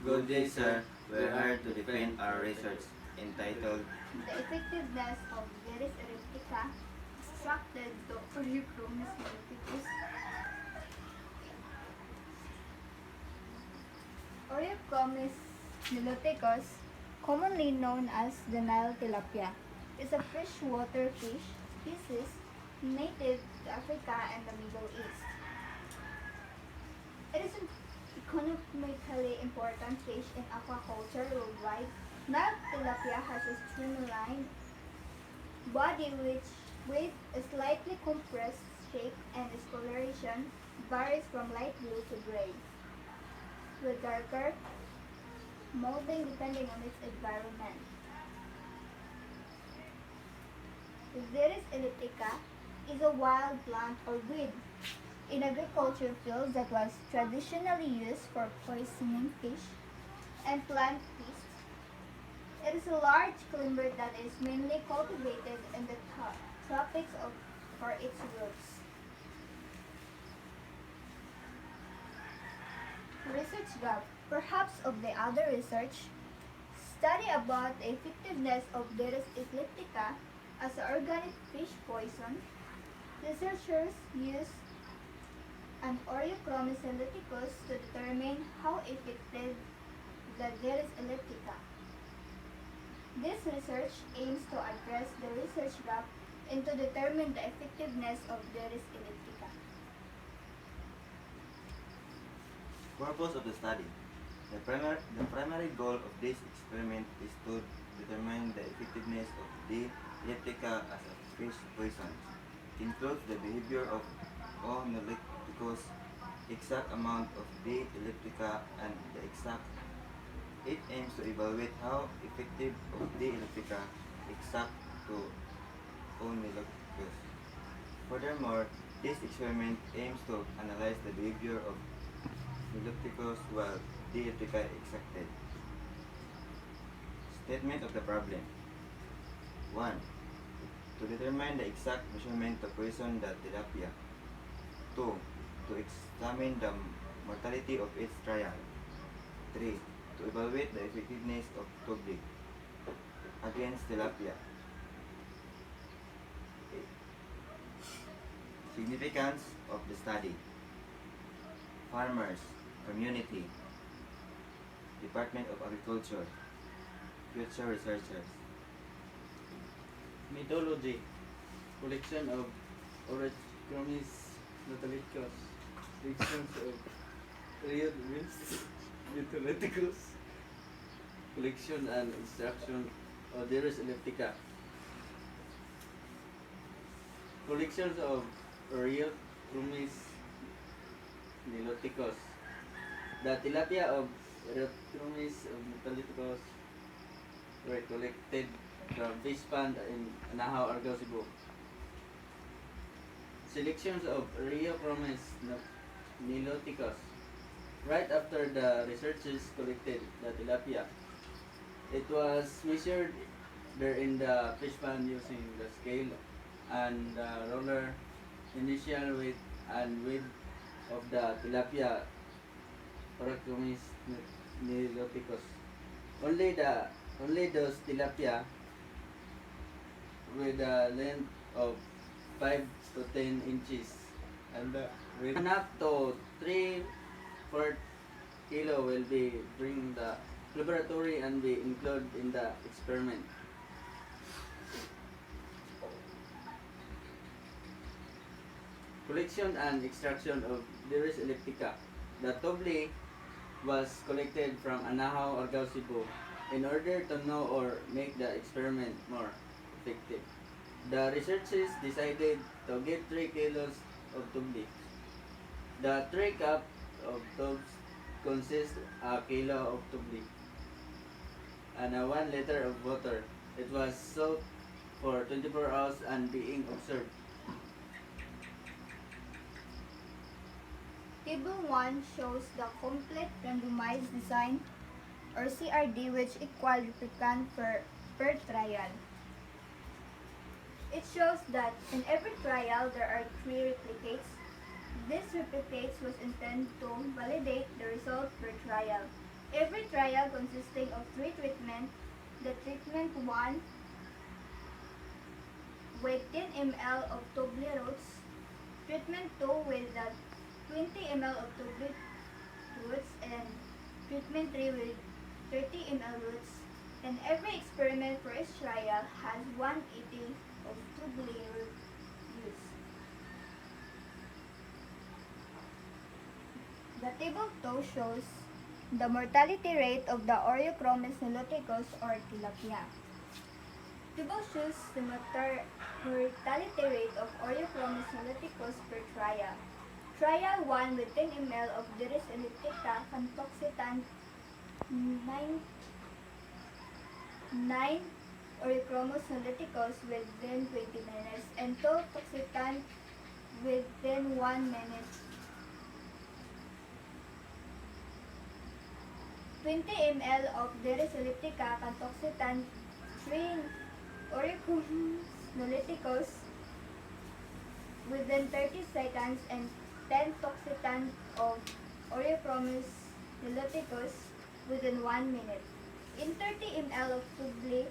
Good day, sir. We're here to defend our research entitled The effectiveness of Veris elliptica extracted to Oreochromis niloticus. Oreochromis niloticus, commonly known as the Nile tilapia, is a freshwater fish species native to Africa and the Middle East. It is an economically important fish in aquaculture worldwide. Nile tilapia has a streamlined body which with a slightly compressed shape and its coloration varies from light blue to gray, with darker molding depending on its environment. The Xeris elliptica is a wild plant or weed in agriculture fields that was traditionally used for poisoning fish and plant pests. It is a large climber that is mainly cultivated in the tropics for its roots. Research gap. Perhaps of the other research, study about the effectiveness of Xeris elliptica as an organic fish poison. Researchers use an Oreochromis ellipticus to determine how effective the Xeris elliptica. This research aims to address the research gap and to determine the effectiveness of Xeris elliptica. purpose of the study. The primary goal of this experiment is to determine the effectiveness of D. elliptica as a fish poison. It includes the behavior of O. niloticus, exact amount of D. elliptica, and the exact. It aims to evaluate how effective of D. elliptica exact to O. niloticus. Furthermore, this experiment aims to analyze the behavior of niloticus while D. elliptica exacted. Statement of the problem. 1. To determine the exact measurement to poison the tilapia. 2. To examine the mortality of its trial. 3. To evaluate the effectiveness of tubig against tilapia. 8. Significance of the study. Farmers, community, Department of Agriculture, future researchers. Methodology. Collection of Oreochromis niloticus. Collections of Rheodwins niloticus. Collection and extraction of Xeris elliptica. Collections of Oreochromis niloticus. The tilapia of Oreochromis niloticus were collected from fish pond in Anahaw, Argao, Cebu. Selections of Oreochromis niloticus. Right after the researchers collected the tilapia, it was measured there in the fish pond using the scale and the roller. Initial weight and width of the tilapia Oreochromis niloticus. Only those tilapia with a length of 5 to 10 inches and with enough to 3/4 kilo will be bring the laboratory and be included in the experiment. Collection and extraction of Xeris elliptica. The tubli was collected from Anahaw, Argao, Cebu in order to know or make the experiment more effective. The researchers decided to get 3 kilos of tubli. The 3 cup of tubes consist a kilo of tubli and a 1 liter of water. It was soaked for 24 hours and being observed. Table 1 shows the complete randomized design or CRD which equal replicant per trial. It shows that in every trial there are 3 replicates. This replicates was intended to validate the result per trial. Every trial consisting of 3 treatments, the treatment 1 with 10 ml of Tobli roots, treatment 2 with 20 ml of Tobli roots, and treatment 3 with 30 ml roots, and every experiment for each trial has 180 of Tobli root use. The table 2 shows the mortality rate of the Oreochromis niloticus or tilapia. Table shows the mortality rate of Oreochromis niloticus per trial. Trial 1 with 10 ml of Dirus elliptica Cantoxitan 9 Oreochromis niloticus within 20 minutes and 12 Toxitan within 1 minute. 20 ml of Dirus elliptica Cantoxitan 3 Oreochromis niloticus within 30 seconds and 10 Toxitan of Oreochromis niloticus within 1 minute. In 30 ml of Tobli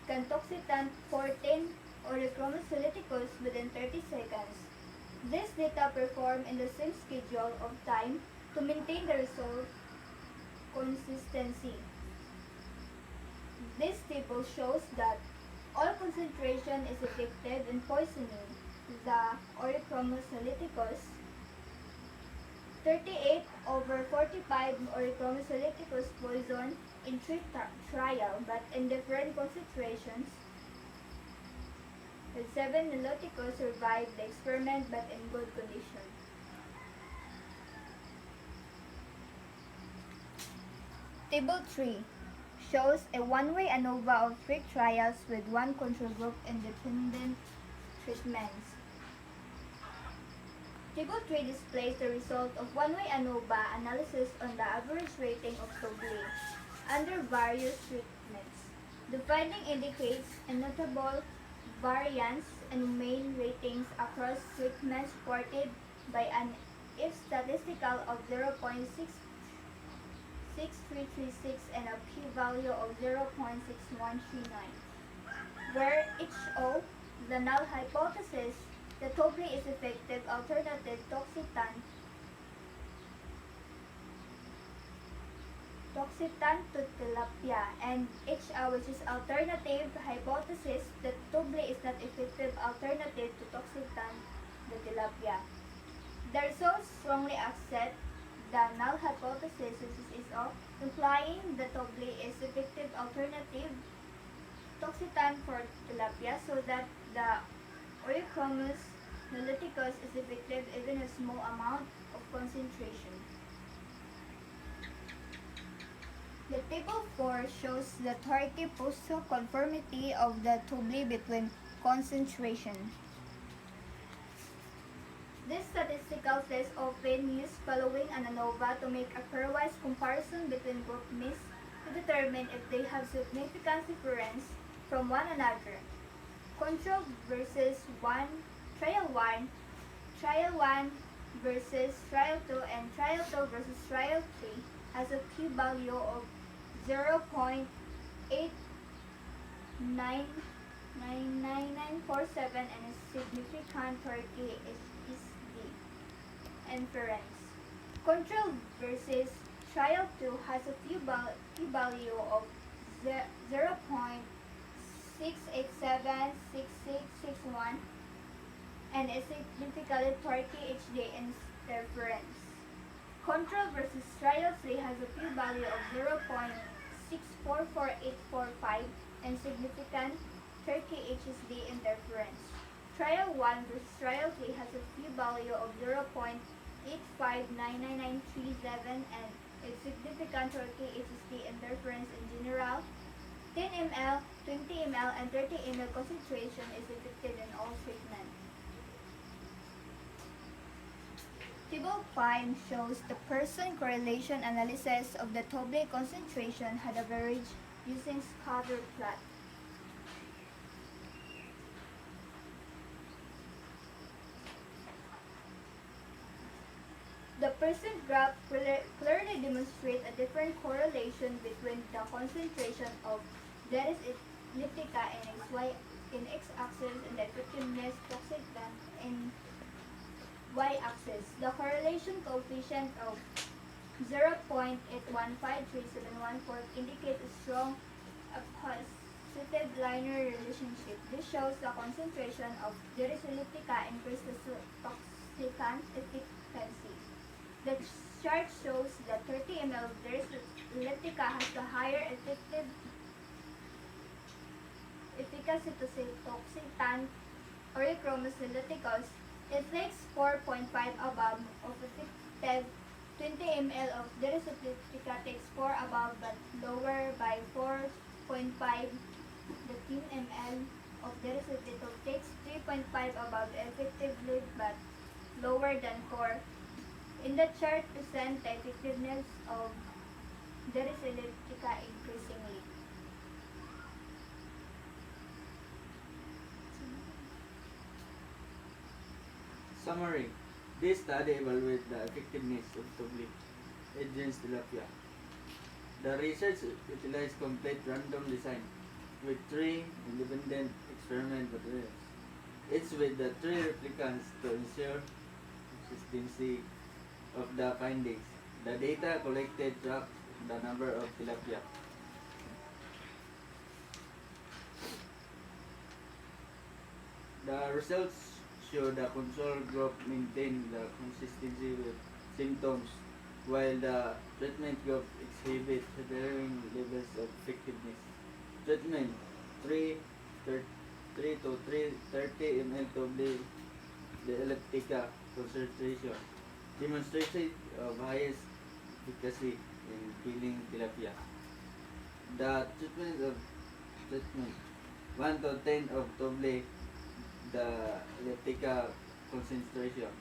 Cantoxitan 14 Oreochromis niloticus within 30 seconds. This data performed in the same schedule of time to maintain the result consistency. This table shows that all concentration is effective in poisoning the Oreochromis niloticus. 38/45 Oreochromis niloticus poison in 3 trials, but in different concentrations. The 7 niloticus survived the experiment but in good condition. Table 3 shows a one-way ANOVA of 3 trials with 1 control group independent treatments. Table 3 displays the result of one-way ANOVA analysis on the average rating of Tobli under various treatments. The finding indicates a notable variance in mean ratings across treatments supported by an if statistical of 0.6336 and a p-value of 0.6139, where HO, the null hypothesis, the Tobli is effective alternative Toxitan to tilapia, and HA, which is alternative hypothesis that Tobli is not effective alternative to Toxitan to tilapia. The results strongly accept the null hypothesis, which is HO, implying the Tobli is effective alternative Toxitan for tilapia, so that the Oreochromis niloticus is effective even a small amount of concentration. The table 4 shows the Torky-Pusto conformity of the Tobli between concentration. This statistical test often used following an ANOVA to make a pairwise comparison between group means to determine if they have significant difference from one another. Control versus 1, trial 1, trial 1 versus trial 2, and trial 2 versus trial 3 has a p-value of 0.899947 and a significant Torky is the inference. Control versus trial 2 has a p-value of 0.6876661 and a significant Torky HD interference. Control versus trial 3 has a p-value of 0.644845 and significant Torky HD interference. Trial 1 versus trial 3 has a p-value of 0.8599937 and a significant Torky HD interference in general. 10 ml, 20 ml, and 30 ml concentration is effective in all treatment. Table 5 shows the person correlation analysis of the Tobli concentration had average using scatter plot. The present graph clearly demonstrates a different correlation between the concentration of Deris elliptica in x-axis and the effectiveness toxicant in y-axis. The correlation coefficient of 0.815374 indicates a strong positive linear relationship. This shows the concentration of Deris elliptica increases the toxicant efficiency. The chart shows that 30 ml of Deris elliptica has the higher effective efficacy to say toxicant Eurychromis ellipticus. It takes 4.5 above of effective 20 ml of Deris elliptica takes 4 above but lower by 4.5. The 10 ml of Deris elliptica takes 3.5 above effectively but lower than 4. In the chart present the effectiveness of Deris elliptica increasingly. Summary. This study evaluates the effectiveness of Tobli Aegiens tilapia. The research utilized complete random design with 3 independent experiment materials, each with the 3 replicants to ensure consistency of the findings. The data collected tracked the number of tilapia. The results show the control group maintained the consistency with symptoms, while the treatment group exhibit varying levels of effectiveness. Treatment 3 to 30 ml Tobli elliptica concentration demonstrated of highest efficacy in killing tilapia. The treatment 1 to 10 of Tobli the elliptica concentration.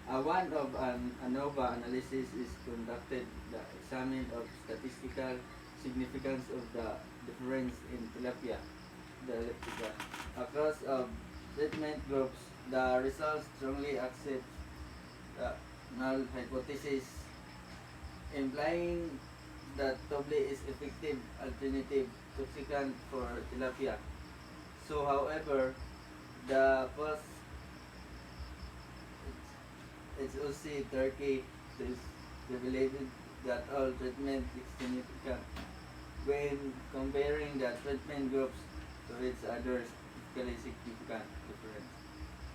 One of an ANOVA analysis is conducted the examine of statistical significance of the difference in tilapia, the elliptica. Across of treatment groups, the results strongly accept the null hypothesis, implying that Tobli is effective alternative toxicant for tilapia. So, however, the post HOC Turkey is revealed that all treatment is significant when comparing the treatment groups to each other. Statistically significant difference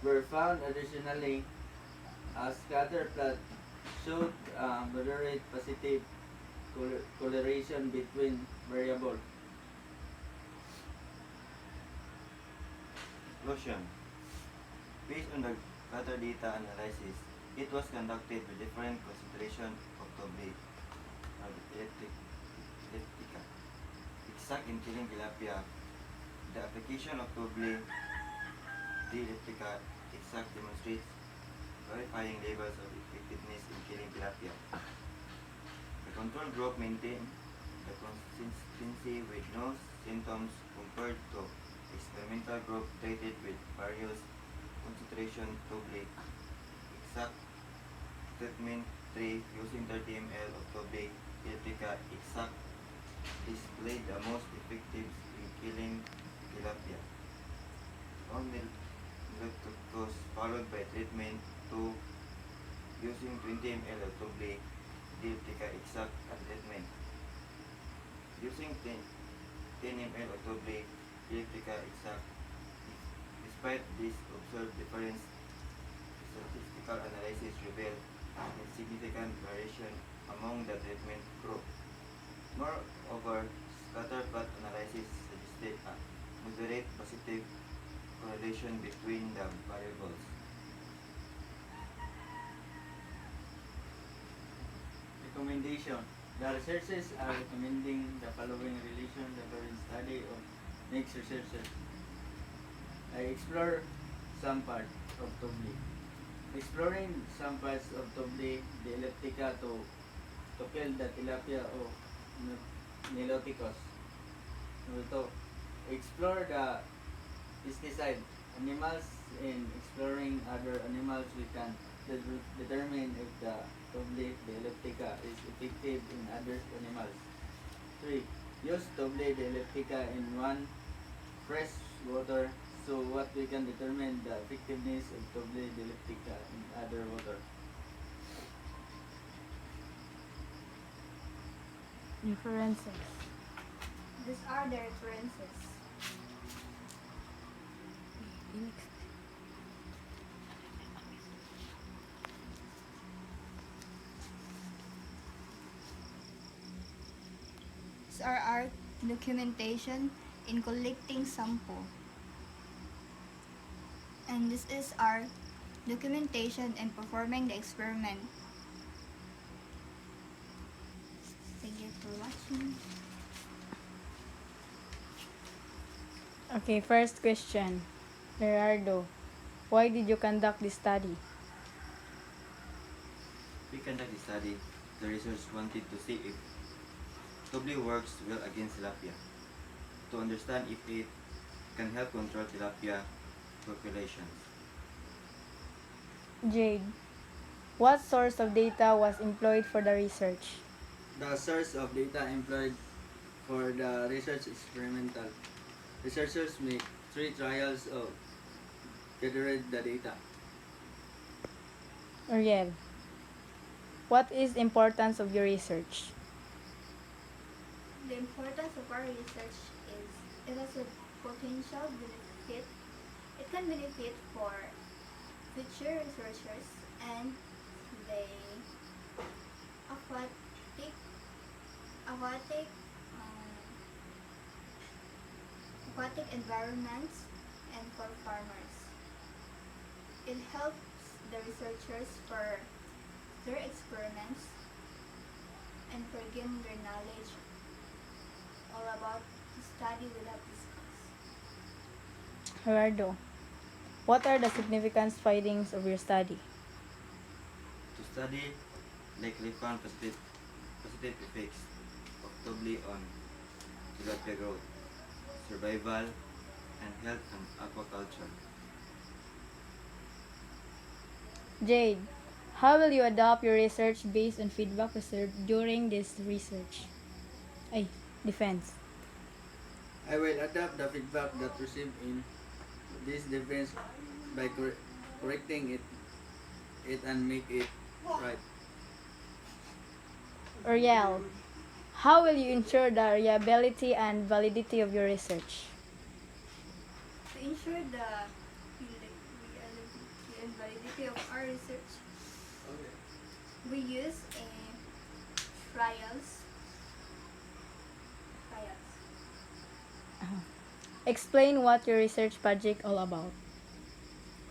were found. Additionally, a scatter plot showed moderate positive correlation between variables. Conclusion. Based on the scatter data analysis, it was conducted with different concentration of Tobli elliptica. Exact in killing tilapia, the application of Tobli elliptica exact demonstrates verifying levels of effectiveness in killing tilapia. The control group maintained the consistency with no symptoms compared to experimental group treated with various concentration Tobli. Exact treatment 3 using 30 ml of Tobli elliptica exact displayed the most effective in killing tilapia. Only ellipticus followed by treatment 2 using 20 ml of Tobli elliptica exact and treatment. Using 10 ml of Tobli elliptica exact. Despite this observed difference, statistical analysis revealed insignificant variation among the treatment group. Moreover, scatter plot analysis suggested a moderate positive correlation between the variables. Recommendation. The researchers are recommending the following relation the current study of next researchers. I explore some part of Tobli. Exploring some parts of Tobli the elliptica to kill the tilapia o Niloticus. To explore the pesticide animals and exploring other animals we can determine if the Toble dialectica is effective in other animals. 3. Use Toble dialectica in one fresh water, so what we can determine the effectiveness of Toble dialectica in other water. References. These are the references. These are our documentation in collecting sample. And this is our documentation in performing the experiment. Thank you for watching. Okay, first question. Gerardo, why did you conduct this study? We conduct the study. The researchers wanted to see if Toble works well against tilapia, to understand if it can help control tilapia populations. Jade, what source of data was employed for the research? The source of data employed for the research experimental. Researchers make 3 trials of gathered the data. Uriel, what is the importance of your research? The importance of our research is it has a potential benefit. It can benefit for future researchers and the aquatic aquatic environments and for farmers. It helps the researchers for their experiments and for gaining their knowledge all about the study we have discussed. Gerardo, what are the significant findings of your study? To study likely found positive effects of Toble on tilapia growth, survival, and health and aquaculture. Jade, how will you adapt your research based on feedback received during this research? Defense. I will adapt the feedback that received in this defense by correcting it and make it right. Uriel, how will you ensure the reliability and validity of your research? To ensure the reliability and validity of our research, we use trials. Explain what your research project all about.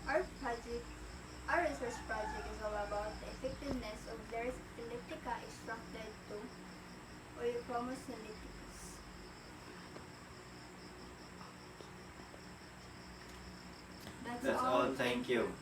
Our research project is all about the effectiveness of Xeris elliptica extracted to Oeochromis ellipticus. That's all. Thank you.